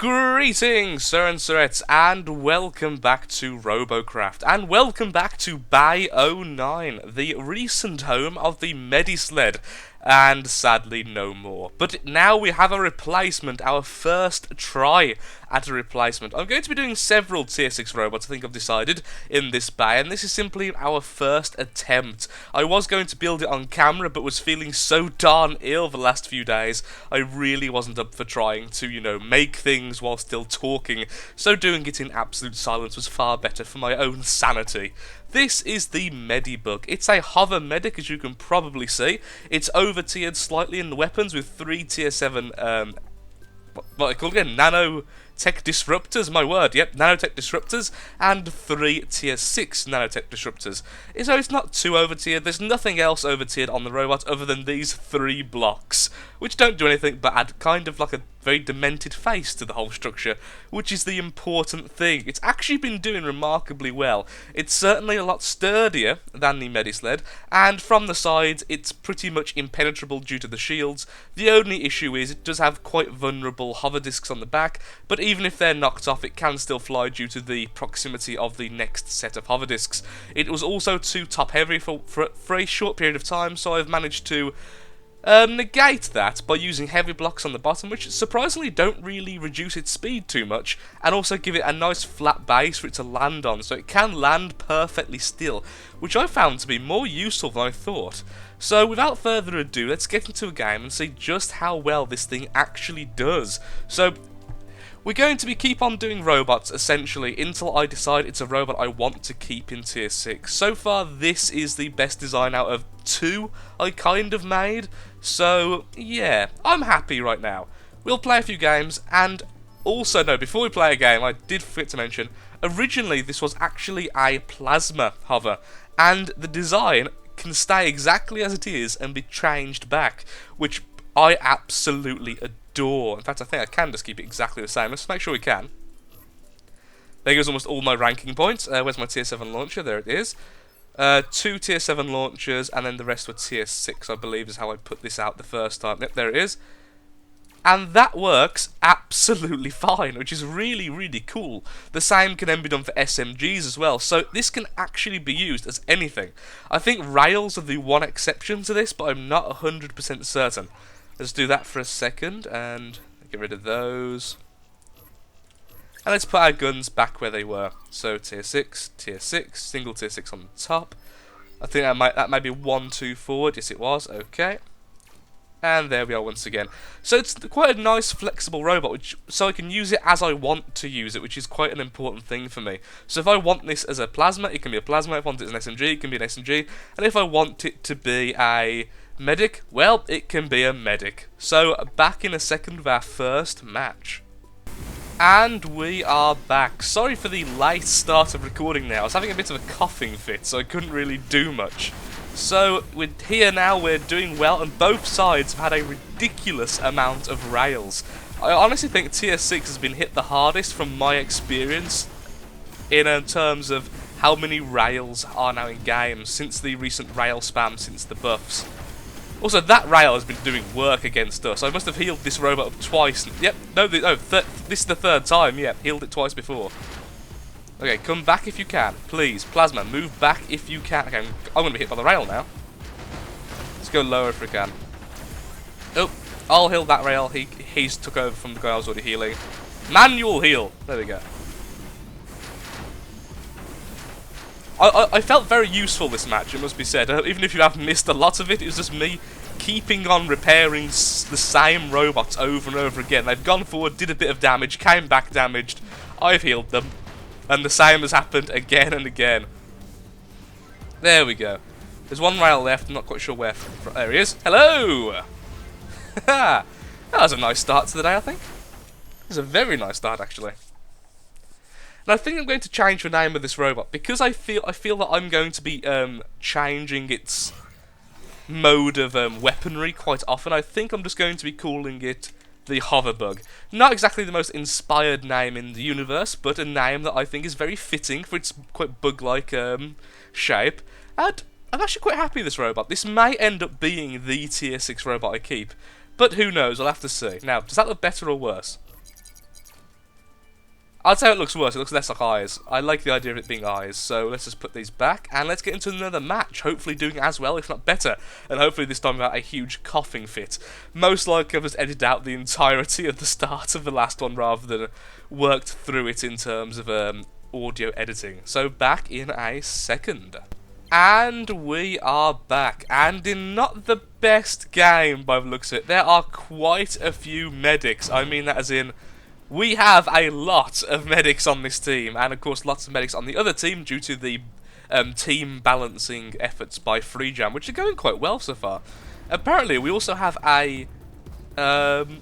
Greetings, sir and sirettes, and welcome back to Robocraft, and welcome back to Bay 09, the recent home of the Medisled, and sadly no more. But now we have a replacement, our first try at a replacement. I'm going to be doing several tier 6 robots, I think I've decided, in this bay, and this is simply our first attempt. I was going to build it on camera, but was feeling so darn ill the last few days, I really wasn't up for trying to, make things while still talking, so doing it in absolute silence was far better for my own sanity. This is the Medibug. It's a hover medic, as you can probably see. It's over-tiered slightly in the weapons with 3 tier 7, what I call again, nanotech disruptors, my word, yep, nanotech disruptors, and 3 tier 6 nanotech disruptors. So it's not too over-tiered, there's nothing else over-tiered on the robot other than these 3 blocks, which don't do anything but add kind of like a very demented face to the whole structure, which is the important thing. It's actually been doing remarkably well. It's certainly a lot sturdier than the Medisled, and from the sides it's pretty much impenetrable due to the shields. The only issue is it does have quite vulnerable hover discs on the back, but even if they're knocked off it can still fly due to the proximity of the next set of hover discs. It was also too top heavy for a short period of time, so I've managed to negate that by using heavy blocks on the bottom, which surprisingly don't really reduce its speed too much, and also give it a nice flat base for it to land on, so it can land perfectly still, which I found to be more useful than I thought. So without further ado, let's get into a game and see just how well this thing actually does. So we're going to keep on doing robots, essentially, until I decide it's a robot I want to keep in tier 6. So far, this is the best design out of 2 I kind of made, so yeah, I'm happy right now. We'll play a few games, and also, no, before we play a game, I did forget to mention, originally this was actually a plasma hover, and the design can stay exactly as it is and be changed back, which I absolutely adore. In fact, I think I can just keep it exactly the same. Let's make sure we can. There goes almost all my ranking points. Where's my tier 7 launcher? There it is. 2 tier 7 launchers, and then the rest were tier 6, I believe is how I put this out the first time. Yep, there it is. And that works absolutely fine, which is really, really cool. The same can then be done for SMGs as well, so this can actually be used as anything. I think rails are the one exception to this, but I'm not 100% certain. Let's do that for a second, and get rid of those. And let's put our guns back where they were. So tier 6, single tier 6 on the top. I think that might be 1, 2 forward. Yes, it was. Okay. And there we are once again. So it's quite a nice flexible robot, so I can use it as I want to use it, which is quite an important thing for me. So if I want this as a plasma, it can be a plasma. If I want it as an SMG, it can be an SMG. And if I want it to be a medic, well, it can be a medic. So back in a second with our first match. And we are back. Sorry for the late start of recording now. I was having a bit of a coughing fit, so I couldn't really do much. So we're here now, we're doing well, and both sides have had a ridiculous amount of rails. I honestly think tier 6 has been hit the hardest from my experience in terms of how many rails are now in games since the recent rail spam, since the buffs. Also, that rail has been doing work against us. I must have healed this robot up twice. Yep, this is the third time, yep, healed it twice before. Okay, come back if you can, please. Plasma, move back if you can. Okay, I'm going to be hit by the rail now. Let's go lower if we can. Oh, I'll heal that rail. He's took over from the guy I was already healing. Manual heal. There we go. I felt very useful this match, it must be said. Even if you have missed a lot of it, it was just me keeping on repairing the same robots over and over again. They've gone forward, did a bit of damage, came back damaged. I've healed them. And the same has happened again and again. There we go. There's one rail left, I'm not quite sure where. There he is. Hello! That was a nice start to the day, I think. It was a very nice start, actually. And I think I'm going to change the name of this robot, because I feel that I'm going to be changing its mode of weaponry quite often. I think I'm just going to be calling it the Hoverbug. Not exactly the most inspired name in the universe, but a name that I think is very fitting for its quite bug-like shape. And I'm actually quite happy with this robot. This may end up being the tier 6 robot I keep, but who knows, I'll have to see. Now, does that look better or worse? I'd say it looks worse. It looks less like eyes. I like the idea of it being eyes. So let's just put these back and let's get into another match. Hopefully doing as well, if not better. And hopefully this time without a huge coughing fit. Most likely I've just edited out the entirety of the start of the last one rather than worked through it in terms of audio editing. So back in a second. And we are back, and in not the best game by the looks of it. There are quite a few medics. I mean that as in, we have a lot of medics on this team, and of course lots of medics on the other team due to the team balancing efforts by FreeJam, which are going quite well so far. Apparently we also have a,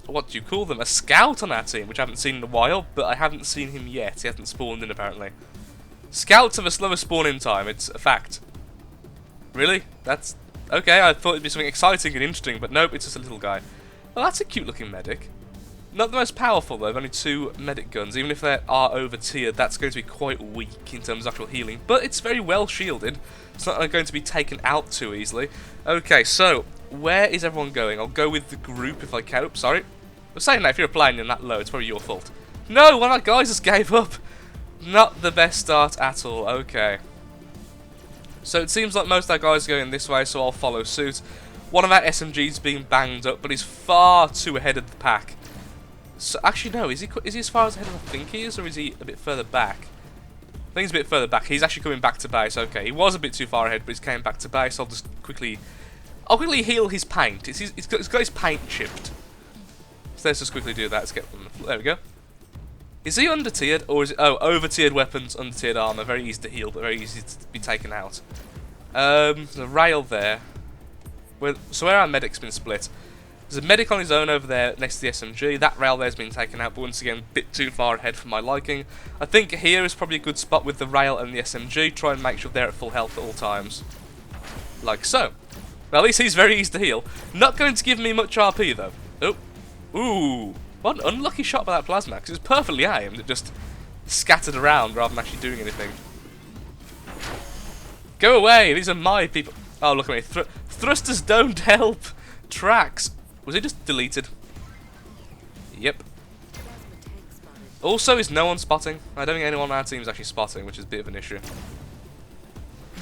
what do you call them, a scout on our team, which I haven't seen in a while, but I haven't seen him yet. He hasn't spawned in apparently. Scouts have a slower spawn-in time, it's a fact. Really? That's... okay, I thought it'd be something exciting and interesting, but nope, it's just a little guy. Well, that's a cute looking medic. Not the most powerful though, only 2 medic guns. Even if they are over tiered, that's going to be quite weak in terms of actual healing. But it's very well shielded. It's not going to be taken out too easily. Okay, so, where is everyone going? I'll go with the group if I can. Oops, sorry. I'm saying that if you're applying in that low, it's probably your fault. No, one of my guys just gave up. Not the best start at all. Okay. So it seems like most of our guys are going this way, so I'll follow suit. One of our SMGs being banged up, but he's far too ahead of the pack. So actually no, is he as far as ahead as I think he is, or is he a bit further back? I think he's a bit further back. He's actually coming back to base. Okay, he was a bit too far ahead, but he's came back to base. I'll quickly heal his paint. He's got his paint chipped. So let's just quickly do that. Let's get them. There we go. Is he under-tiered, or is it... oh, over-tiered weapons, under-tiered armor. Very easy to heal, but very easy to be taken out. There's a rail there. So where our medic's been split. There's a medic on his own over there next to the SMG. That rail there's been taken out, but once again, a bit too far ahead for my liking. I think here is probably a good spot with the rail and the SMG. Try and make sure they're at full health at all times. Like so. Well, at least he's very easy to heal. Not going to give me much RP, though. Oh. Ooh. What an unlucky shot by that plasma, because it was perfectly aimed. It just scattered around rather than actually doing anything. Go away! These are my people. Oh, look at me. Thrusters don't help. Tracks. Was it just deleted? Yep. Also, is no one spotting? I don't think anyone on our team is actually spotting, which is a bit of an issue.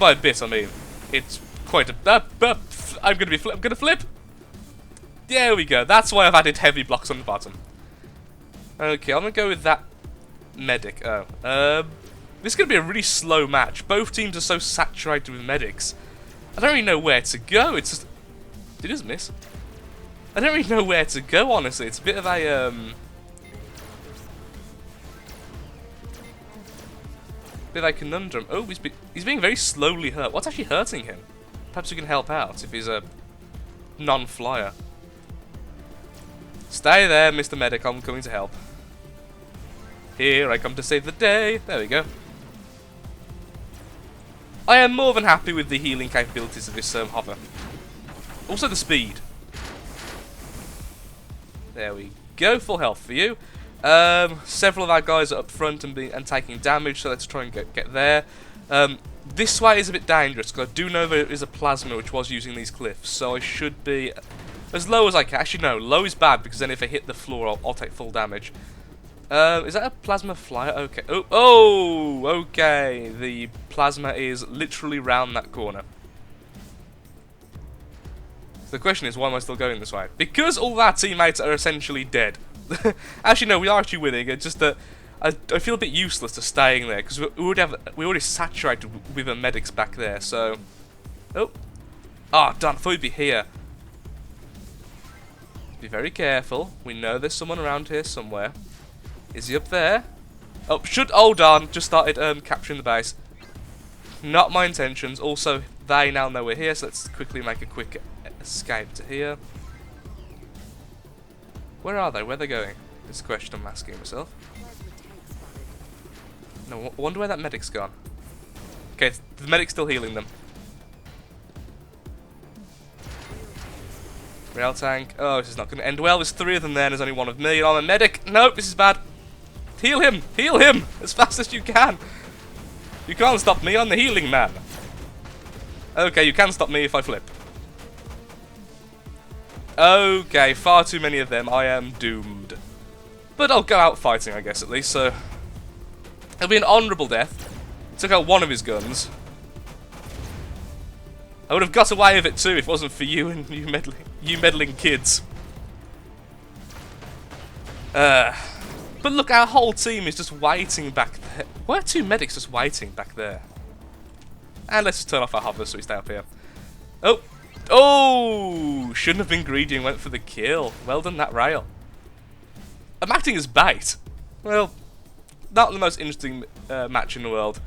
By a bit, I mean, it's quite a... I'm gonna flip. There we go. That's why I've added heavy blocks on the bottom. Okay, I'm gonna go with that medic. Oh, this is gonna be a really slow match. Both teams are so saturated with medics. I don't really know where to go. It's just... did it miss? I don't really know where to go, honestly. It's a bit of a conundrum. Oh, he's being very slowly hurt. What's actually hurting him? Perhaps we can help out if he's a non-flyer. Stay there, Mr. Medic. I'm coming to help. Here I come to save the day. There we go. I am more than happy with the healing capabilities of this hover. Also the speed. There we go. Full health for you. Several of our guys are up front and taking damage, so let's try and get there. This way is a bit dangerous, because I do know there is a plasma which was using these cliffs, so I should be as low as I can. Actually, no, low is bad, because then if I hit the floor, I'll take full damage. Is that a plasma flyer? Okay. Oh, okay. The plasma is literally round that corner. So the question is, why am I still going this way? Because all our teammates are essentially dead. Actually, no, we are actually winning. It's just that I feel a bit useless to staying there, because we already saturated with the medics back there. So, oh, darn! I thought we'd be here. Be very careful. We know there's someone around here somewhere. Is he up there? Oh, oh darn! Just started capturing the base. Not my intentions. Also, they now know we're here, so let's quickly make a quick escape to here. Where are they? Where are they going? It's a question I'm asking myself. No, I wonder where that medic's gone. Okay, the medic's still healing them. Rail tank. Oh, this is not going to end well. There's 3 of them there, and there's only 1 of me, and I'm a medic. Nope, this is bad. Heal him! Heal him! As fast as you can! You can't stop me, I'm the healing man. Okay, you can stop me if I flip. Okay, far too many of them. I am doomed. But I'll go out fighting, I guess, at least, so... It'll be an honourable death. Took out one of his guns. I would have got away with it too if it wasn't for you and you meddling kids. But look, our whole team is just waiting back there. Why are two medics just waiting back there? And let's just turn off our hover so we stay up here. Oh! Oh! Shouldn't have been greedy and went for the kill. Well done, that rail. I'm acting as bait. Well, not the most interesting match in the world.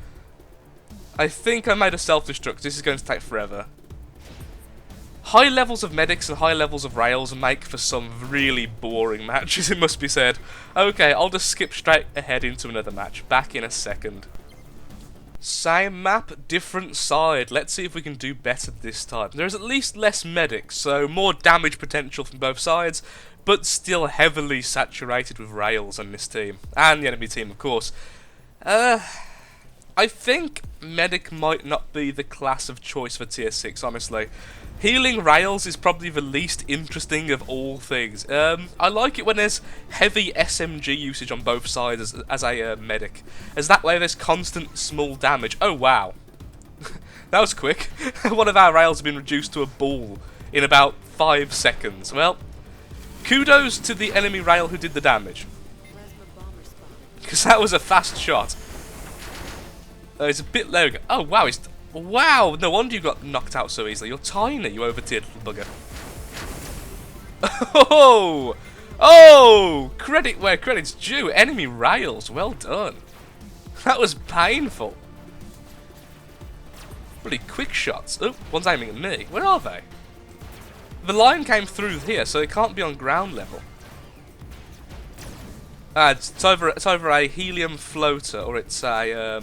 I think I made a self-destruct. This is going to take forever. High levels of medics and high levels of rails make for some really boring matches, it must be said. Okay, I'll just skip straight ahead into another match. Back in a second. Same map, different side. Let's see if we can do better this time. There's at least less medics, so more damage potential from both sides, but still heavily saturated with rails on this team. And the enemy team, of course. I think medic might not be the class of choice for tier 6, honestly. Healing rails is probably the least interesting of all things. I like it when there's heavy SMG usage on both sides as a medic, as that way there's constant small damage. Oh wow, that was quick. One of our rails has been reduced to a ball in about 5 seconds. Well, kudos to the enemy rail who did the damage, because that was a fast shot. It's a bit low. Oh wow, wow, no wonder you got knocked out so easily. You're tiny, you over-tiered little bugger. Oh! Oh! Credit where credit's due. Enemy rails, well done. That was painful. Really quick shots. Oh, one's aiming at me. Where are they? The line came through here, so it can't be on ground level. It's either a helium floater or it's a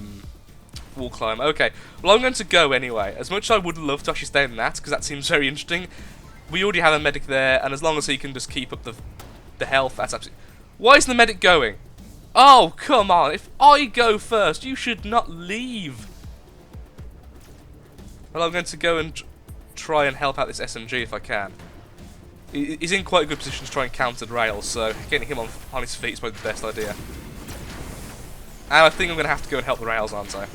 wall climb. Okay, well I'm going to go anyway. As much as I would love to actually stay in that, because that seems very interesting, we already have a medic there, and as long as he can just keep up the health, that's absolutely... Why isn't the medic going? Oh, come on, if I go first, you should not leave. Well, I'm going to go and try and help out this SMG if I can. He's in quite a good position to try and counter the rails, so getting him on his feet is probably the best idea. And I think I'm going to have to go and help the rails, aren't I?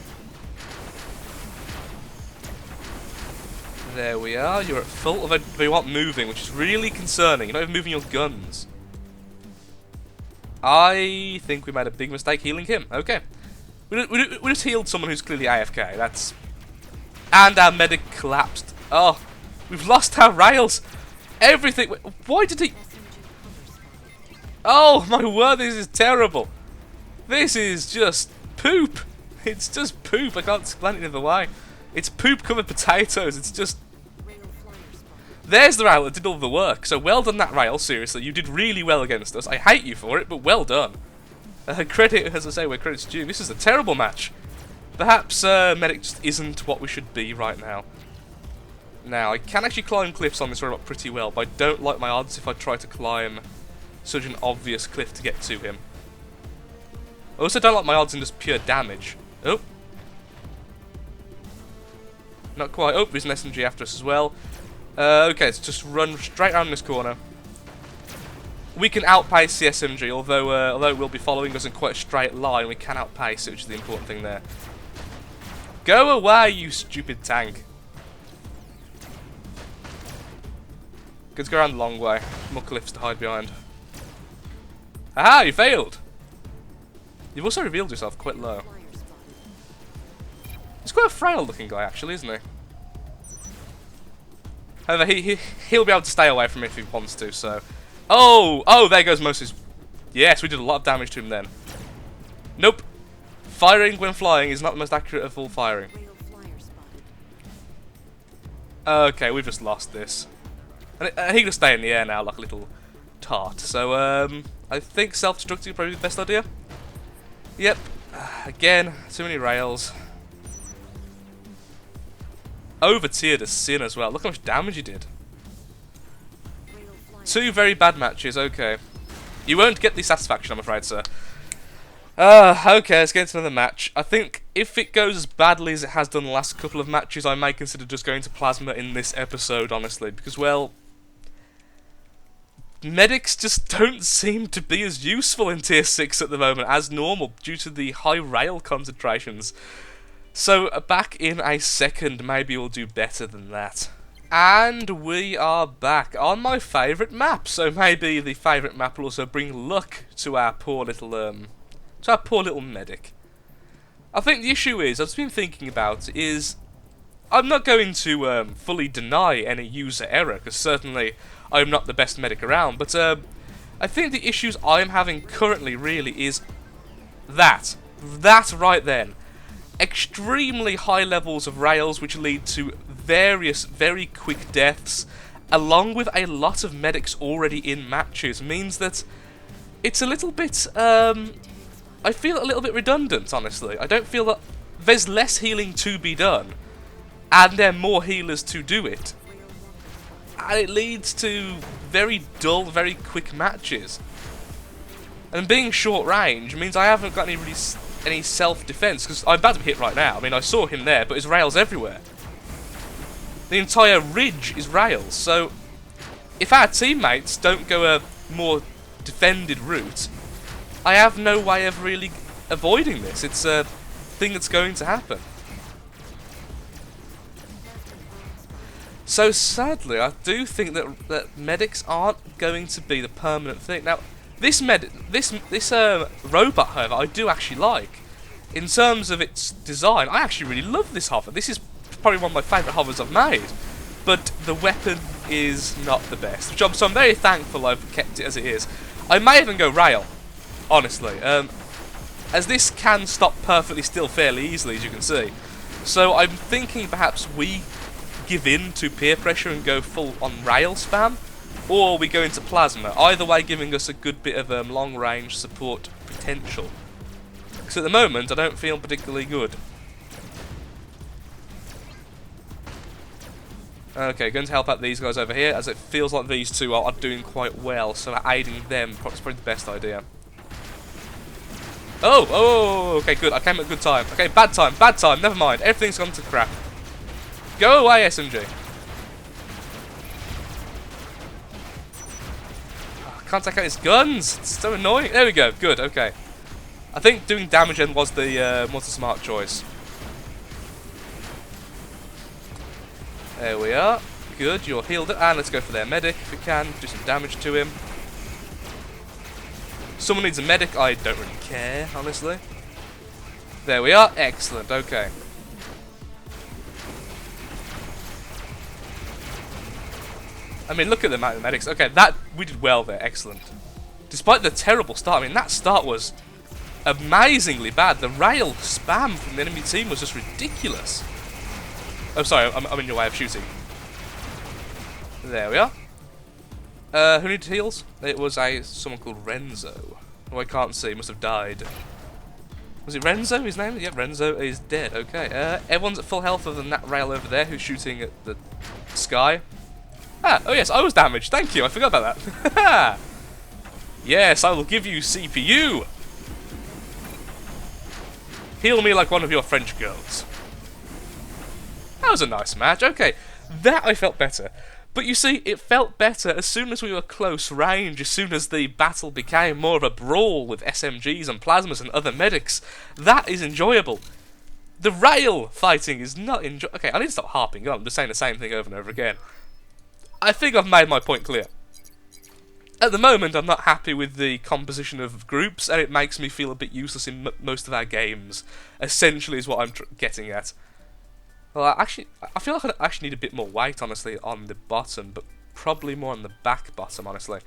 There we are, you're at full, although they aren't moving, which is really concerning. You're not even moving your guns. I think we made a big mistake healing him. Okay. We just healed someone who's clearly AFK, that's... And our medic collapsed. Oh, we've lost our rails. Everything... Why did he... Oh, my word, this is terrible. This is just poop. It's just poop, I can't explain it any other way. It's poop-covered potatoes, it's just... There's the rail that did all the work, so well done that rail, seriously, you did really well against us. I hate you for it, but well done. Credit, as I say, where credit's due. This is a terrible match. Perhaps medic just isn't what we should be right now. Now, I can actually climb cliffs on this robot pretty well, but I don't like my odds if I try to climb such an obvious cliff to get to him. I also don't like my odds in just pure damage. Oh. Not quite. Oh, there's an SMG after us as well. Okay, let's just run straight around this corner. We can outpace the SMG, although it will be following us in quite a straight line, we can outpace it, which is the important thing there. Go away, you stupid tank. Let's go around the long way. More cliffs to hide behind. Aha, you failed! You've also revealed yourself quite low. He's quite a frail looking guy actually, isn't he? However, he'll be able to stay away from me if he wants to, so... Oh, there goes most of his... Yes, we did a lot of damage to him then. Nope. Firing when flying is not the most accurate of all firing. Okay, we've just lost this. And he can stay in the air now like a little tart. So, I think self-destructing is probably the best idea. Yep. Again, too many rails. Over-tiered as sin as well. Look how much damage he did. 2 very bad matches, okay. You won't get the satisfaction, I'm afraid, sir. Okay, let's get into another match. I think if it goes as badly as it has done the last couple of matches, I may consider just going to Plasma in this episode, honestly. Because, well... medics just don't seem to be as useful in Tier 6 at the moment as normal due to the high rail concentrations. So back in a second, maybe we'll do better than that. And we are back on my favourite map, so maybe the favourite map will also bring luck to our poor little medic. I think the issue is, I've been thinking about, is I'm not going to fully deny any user error, because certainly I'm not the best medic around, but I think the issues I'm having currently really is that right then. Extremely high levels of rails which lead to various very quick deaths, along with a lot of medics already in matches, means that it's a little bit, I feel a little bit redundant, honestly. I don't feel that there's less healing to be done, and there are more healers to do it. And it leads to very dull, very quick matches. And being short range means I haven't got any self-defense, because I'm about to be hit right now. I mean, I saw him there, but there's rails everywhere. The entire ridge is rails, so if our teammates don't go a more defended route, I have no way of really avoiding this. It's a thing that's going to happen. So sadly, I do think that medics aren't going to be the permanent thing. Now, this robot, however, I do actually like. In terms of its design, I actually really love this hover. This is probably one of my favourite hovers I've made. But the weapon is not the best, so I'm very thankful I've kept it as it is. I may even go rail, honestly, as this can stop perfectly still fairly easily, as you can see. So I'm thinking perhaps we give in to peer pressure and go full on rail spam, or we go into plasma, either way giving us a good bit of long range support potential. Because at the moment I don't feel particularly good. Okay, going to help out these guys over here, as it feels like these two are doing quite well, so aiding them is probably the best idea. Oh, okay, good, I came at a good time. Okay, bad time, never mind, everything's gone to crap. Go away, SMG. Oh, I can't take out his guns, it's so annoying. There we go, good, okay. I think doing damage then was the smart choice. There we are. Good, you're healed. And let's go for their medic if we can. Do some damage to him. Someone needs a medic. I don't really care, honestly. There we are. Excellent. Okay. I mean, look at the amount of medics. Okay, we did well there. Excellent. Despite the terrible start, I mean, that start was amazingly bad. The rail spam from the enemy team was just ridiculous. Oh, sorry, I'm in your way of shooting. There we are. Who needed heals? It was someone called Renzo, who I can't see, must have died. Was it Renzo, his name? Yeah, Renzo is dead, okay. Everyone's at full health other than that rail over there who's shooting at the sky. Oh yes, I was damaged, thank you, I forgot about that. Yes, I will give you CPU. Heal me like one of your French girls. That was a nice match, okay. That I felt better. But you see, it felt better as soon as we were close range, as soon as the battle became more of a brawl with SMGs and plasmas and other medics. That is enjoyable. The rail fighting is not enjoyable. Okay, I need to stop harping on, I'm just saying the same thing over and over again. I think I've made my point clear. At the moment, I'm not happy with the composition of groups, and it makes me feel a bit useless in most of our games. Essentially is what I'm getting at. Well, I feel like I actually need a bit more weight, honestly, on the bottom, but probably more on the back bottom, honestly.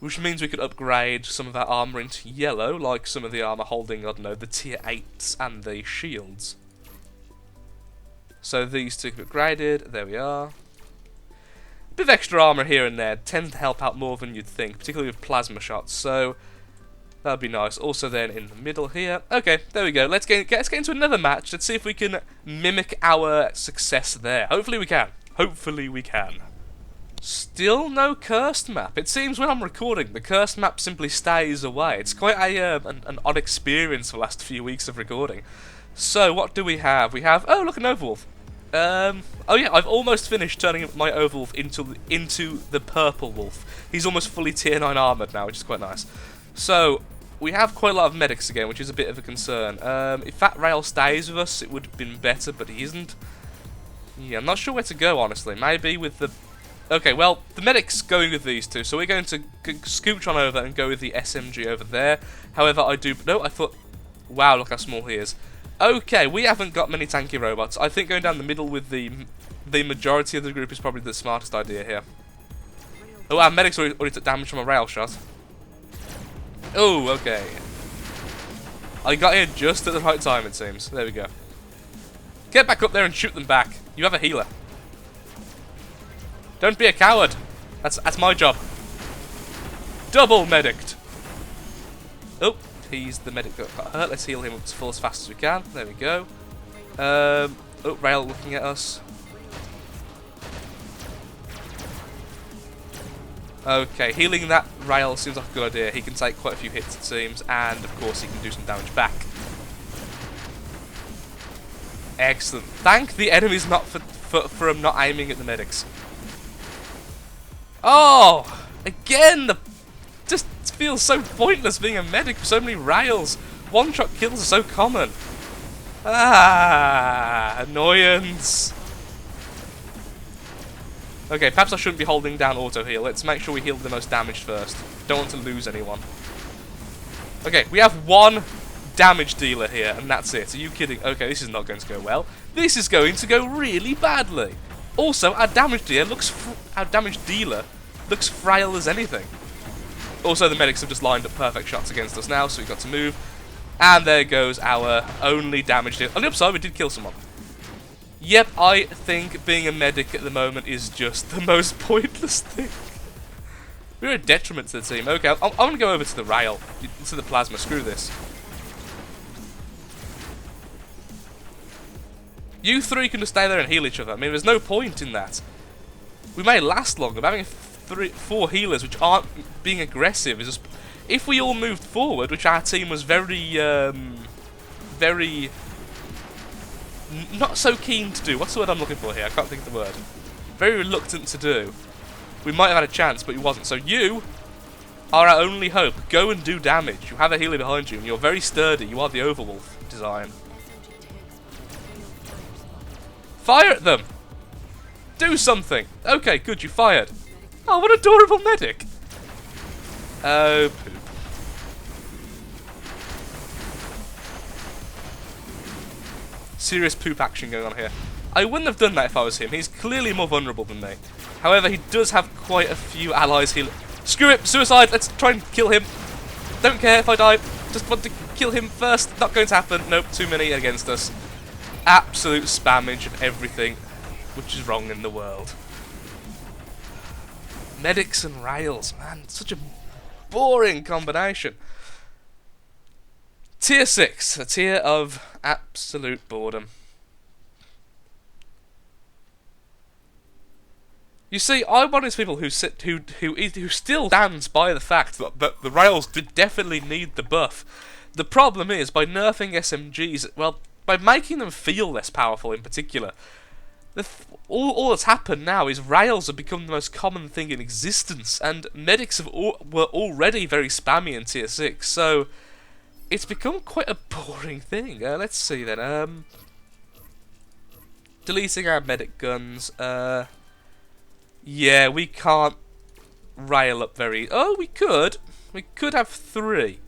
Which means we could upgrade some of our armour into yellow, like some of the armour holding, I don't know, the tier 8s and the shields. So these two can be upgraded, there we are. A bit of extra armour here and there tends to help out more than you'd think, particularly with plasma shots, so that'd be nice. Also then in the middle here. Okay, there we go. Let's get into another match. Let's see if we can mimic our success there. Hopefully we can. Hopefully we can. Still no cursed map. It seems when I'm recording, the cursed map simply stays away. It's quite an odd experience for the last few weeks of recording. So what do we have? We have, oh look, an overwolf. Oh yeah, I've almost finished turning my Overwolf into the Purple Wolf. He's almost fully tier 9 armoured now, which is quite nice. So, we have quite a lot of medics again, which is a bit of a concern. If that Rail stays with us, it would have been better, but he isn't. Yeah, I'm not sure where to go, honestly. Maybe with the... Okay, well, the medic's going with these two, so we're going to scooch on over and go with the SMG over there. However, I do... No, I thought... Wow, look how small he is. Okay, we haven't got many tanky robots. I think going down the middle with the majority of the group is probably the smartest idea here. Oh, our medics already took damage from a rail shot. Oh, okay. I got here just at the right time, it seems. There we go. Get back up there and shoot them back. You have a healer. Don't be a coward. That's my job. Double medicked. Oh, he's the medic that got hurt. Let's heal him up as full as fast as we can. There we go. Oh, rail looking at us. Okay, healing that rail seems like a good idea. He can take quite a few hits, it seems, and of course he can do some damage back. Excellent. Thank the enemies not for not aiming at the medics. Oh, again, just feels so pointless being a medic with so many rails. One-shot kills are so common. Ah, annoyance. Okay, perhaps I shouldn't be holding down auto heal. Let's make sure we heal the most damaged first. Don't want to lose anyone. Okay, we have one damage dealer here, and that's it. Are you kidding? Okay, this is not going to go well. This is going to go really badly. Also, our damage dealer looks frail as anything. Also, the medics have just lined up perfect shots against us now, so we've got to move. And there goes our only damage dealer. On the upside, we did kill someone. Yep, I think being a medic at the moment is just the most pointless thing. We're a detriment to the team. Okay, I'm going to go over to the rail, to the plasma. Screw this. You three can just stay there and heal each other. I mean, there's no point in that. We may last longer, but having 4 healers which aren't being aggressive is just... If we all moved forward, which our team was very not so keen to do. What's the word I'm looking for here? I can't think of the word. Very reluctant to do. We might have had a chance, but he wasn't. So you are our only hope. Go and do damage. You have a healer behind you, and you're very sturdy. You are the Overwolf design. Fire at them! Do something! Okay, good, you fired. Oh, what adorable medic! Oh, poop. Serious poop action going on here. I wouldn't have done that if I was him. He's clearly more vulnerable than me. However, he does have quite a few allies heal. Screw it! Suicide! Let's try and kill him. Don't care if I die. Just want to kill him first. Not going to happen. Nope, too many against us. Absolute spammage of everything which is wrong in the world. Medics and rails, man. Such a boring combination. Tier 6, a tier of absolute boredom. You see, I'm one of those people who still stands by the fact that the rails did definitely need the buff. The problem is, by nerfing SMGs, well, by making them feel less powerful in particular, all that's happened now is rails have become the most common thing in existence, and medics were already very spammy in tier 6, so it's become quite a boring thing. Let's see then. Deleting our medic guns. Yeah, we can't rail up very... Oh, we could. We could have 3.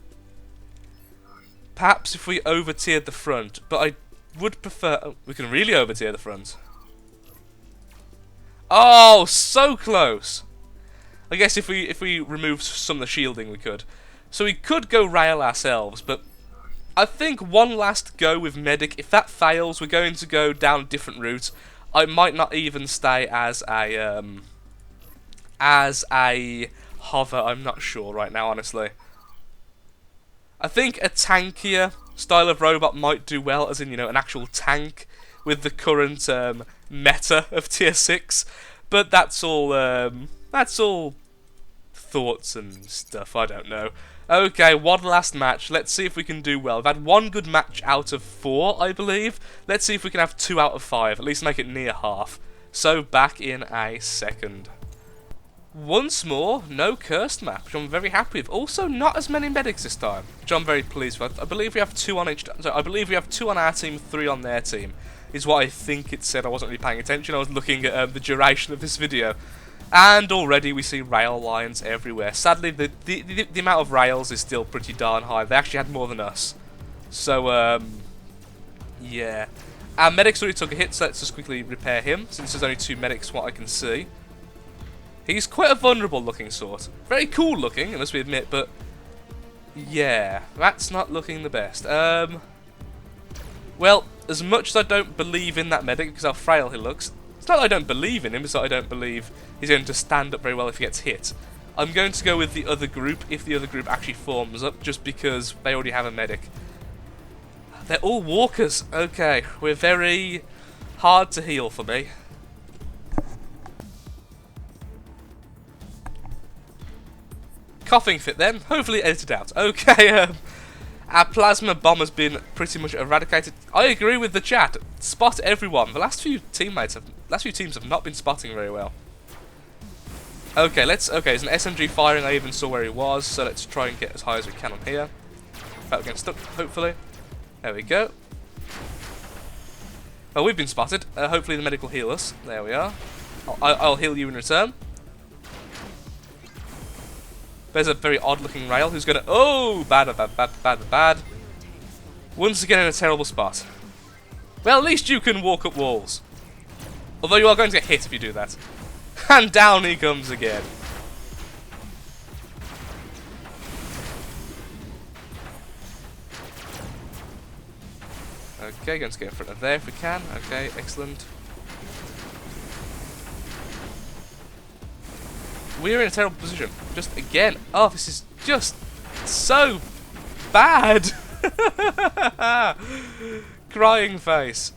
Perhaps if we over-tiered the front, but I would prefer... Oh, we can really over-tier the front. Oh, so close! I guess if we remove some of the shielding, we could. So we could go rail ourselves, but I think one last go with medic. If that fails, we're going to go down a different route. I might not even stay as a hover. I'm not sure right now, honestly. I think a tankier style of robot might do well, as in, you know, an actual tank with the current meta of tier 6. But that's all thoughts and stuff. I don't know. Okay, one last match. Let's see if we can do well. We've had one good match out of 4, I believe. Let's see if we can have 2 out of 5. At least make it near half. So, back in a second. Once more, no cursed map, which I'm very happy with. Also, not as many medics this time, which I'm very pleased with. I believe we have 2 on each. So I believe we have 2 on our team, 3 on their team. Is what I think it said. I wasn't really paying attention. I was looking at the duration of this video, and already we see rail lines everywhere. Sadly, the amount of rails is still pretty darn high. They actually had more than us. So yeah. Our medic's already took a hit, so let's just quickly repair him. Since there's only 2 medics, what I can see. He's quite a vulnerable looking sort. Very cool looking, I must admit, but yeah, that's not looking the best. Well, as much as I don't believe in that medic because how frail he looks, it's not that I don't believe in him, it's that I don't believe he's going to stand up very well if he gets hit. I'm going to go with the other group if the other group actually forms up, just because they already have a medic. They're all walkers. Okay, we're very hard to heal for me. Coughing fit then, hopefully edited out. Okay, our plasma bomb has been pretty much eradicated. I agree with the chat. Spot everyone. The last few teams have not been spotting very well. Okay, there's an SMG firing. I even saw where he was, so let's try and get as high as we can on here. Without getting stuck, hopefully. There we go. Oh, we've been spotted. Hopefully the medic will heal us. There we are. I'll heal you in return. There's a very odd-looking rail who's gonna... Oh! Bad. Once again in a terrible spot. Well, at least you can walk up walls. Although you are going to get hit if you do that. And down he comes again. Okay, going to get in front of there if we can. Okay, excellent. We're in a terrible position. Just again. Oh, this is just so bad. Crying face.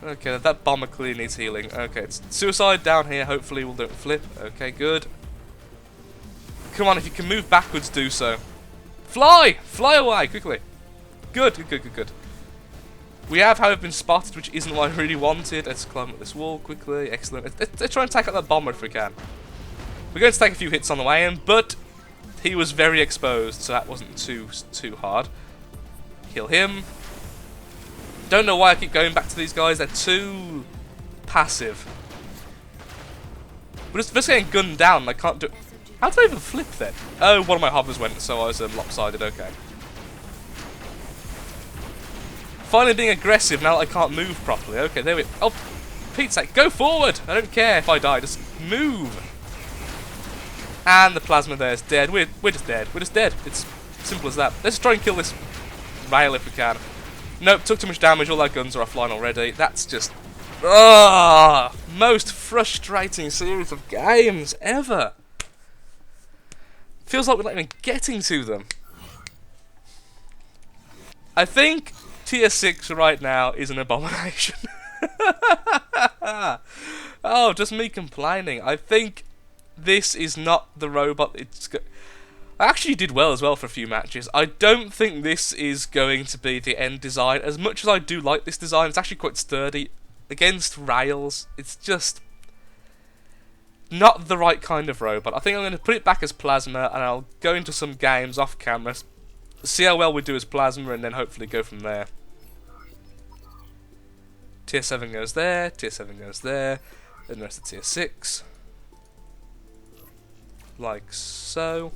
Okay, that bomber clearly needs healing. Okay, it's suicide down here. Hopefully we'll don't flip. Okay, good. Come on, if you can move backwards, do so. Fly! Fly away, quickly. Good. We have, however, been spotted, which isn't what I really wanted. Let's climb up this wall quickly. Excellent. Let's try and take out that bomber if we can. We're going to take a few hits on the way in, but he was very exposed, so that wasn't too hard. Kill him. Don't know why I keep going back to these guys. They're too passive. We're just getting gunned down. I can't do... How did I even flip then? Oh, one of my hovers went, so I was lopsided. Okay. Finally being aggressive now that I can't move properly. Okay, there we go. Oh, Pete's sake, go forward! I don't care if I die, just move! And the plasma there is dead. We're just dead. We're just dead. It's simple as that. Let's try and kill this rail if we can. Nope, took too much damage. All our guns are offline already. That's just... most frustrating series of games ever. Feels like we're not even getting to them. I think Tier 6 right now is an abomination. Oh, just me complaining. I think this is not the robot. I actually did well as well for a few matches. I don't think this is going to be the end design. As much as I do like this design, it's actually quite sturdy. Against rails, it's just not the right kind of robot. I think I'm going to put it back as plasma, and I'll go into some games off camera, see how well we do as plasma, and then hopefully go from there. Tier 7 goes there, Tier 7 goes there, then the rest of Tier 6. Like so.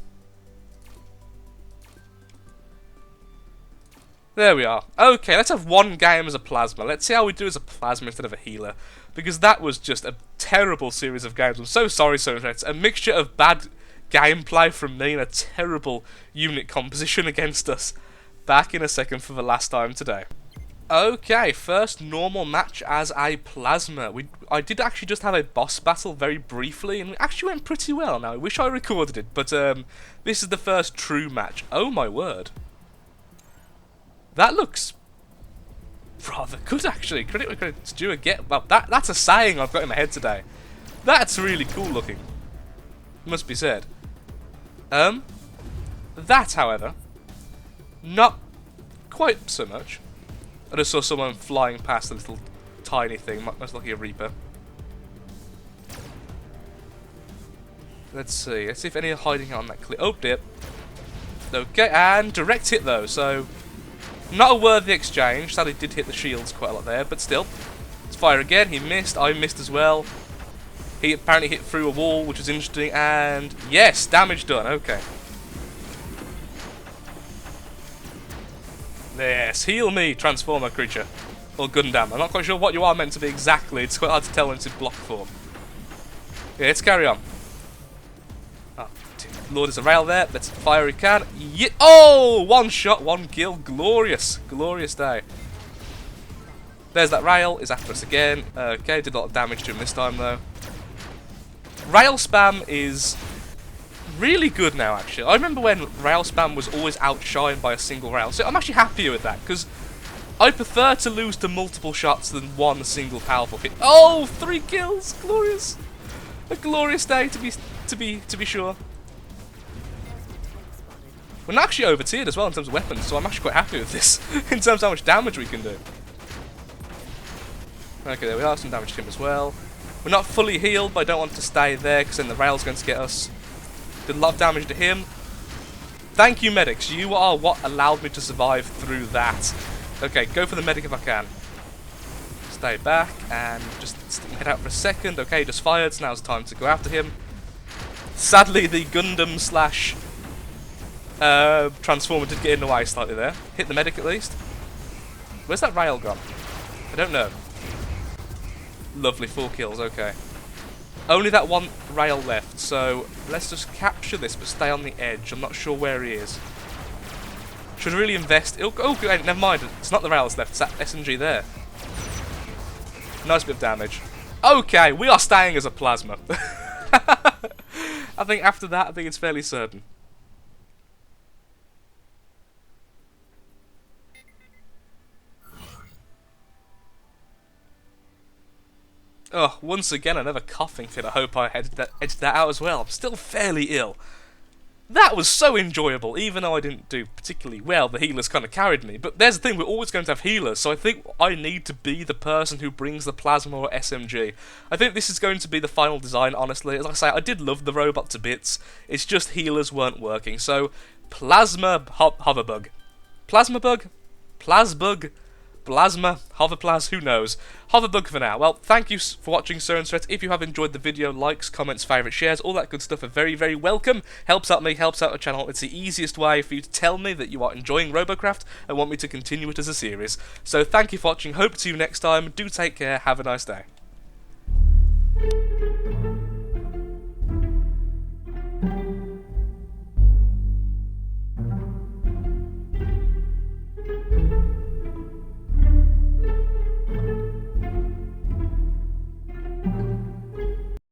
There we are. Okay, let's have one game as a plasma. Let's see how we do as a plasma instead of a healer. Because that was just a terrible series of games. I'm so sorry, It's a mixture of bad gameplay from me and a terrible unit composition against us. Back in a second for the last time today. Okay, first normal match as a plasma. I did actually just have a boss battle very briefly, and it actually went pretty well. Now, I wish I recorded it, but this is the first true match. Oh my word. That looks rather good, actually. Credit where credit's due again. Well, that's a saying I've got in my head today. That's really cool looking. Must be said. That, however, not quite so much. I just saw someone flying past a little tiny thing, most likely a Reaper. Let's see if any are hiding on that cliff. Oh, dear. Okay, and direct hit though, so not a worthy exchange. Sadly did hit the shields quite a lot there, but still. Let's fire again. He missed, I missed as well. He apparently hit through a wall, which was interesting, and yes, damage done, okay. Yes, heal me, Transformer creature. Or Gundam. I'm not quite sure what you are meant to be exactly. It's quite hard to tell when it's in block form. Yeah, let's carry on. Oh, Lord, there's a rail there. Let's fire we can. Oh! One shot, one kill. Glorious. Glorious day. There's that rail. Is after us again. Okay, did a lot of damage to him this time, though. Rail spam is really good now, actually. I remember when rail spam was always outshined by a single rail, so I'm actually happier with that, because I prefer to lose to multiple shots than one single powerful hit. Oh, 3 kills! Glorious! A glorious day to be sure. We're not actually over tiered as well in terms of weapons, so I'm actually quite happy with this in terms of how much damage we can do. Okay, there we are, some damage to him as well. We're not fully healed, but I don't want to stay there because then the rail's going to get us. Did a lot of damage to him. Thank you, medics. You are what allowed me to survive through that. Okay, go for the medic if I can. Stay back and just head out for a second. Okay, just fired, so now's time to go after him. Sadly, the Gundam slash Transformer did get in the way slightly there. Hit the medic at least. Where's that rail gone? I don't know. Lovely, 4 kills, okay. Only that one rail left, so let's just capture this but stay on the edge. I'm not sure where he is. Should really invest. Oh, never mind. It's not the rail that's left, it's that SMG there. Nice bit of damage. Okay, we are staying as a plasma. I think after that, I think it's fairly certain. Oh, once again, another coughing fit. I hope I edited that out as well. I'm still fairly ill. That was so enjoyable, even though I didn't do particularly well. The healers kind of carried me. But there's the thing, we're always going to have healers, so I think I need to be the person who brings the plasma or SMG. I think this is going to be the final design, honestly. As I say, I did love the robot to bits. It's just healers weren't working. So, plasma hoverbug. Plasma bug? Plasbug? Plasma, hoverplas, who knows. Hoverbug for now. Well, thank you for watching, Sir and Threat. If you have enjoyed the video, likes, comments, favourites, shares, all that good stuff are very, very welcome. Helps out me, helps out the channel. It's the easiest way for you to tell me that you are enjoying Robocraft and want me to continue it as a series. So thank you for watching. Hope to see you next time. Do take care. Have a nice day.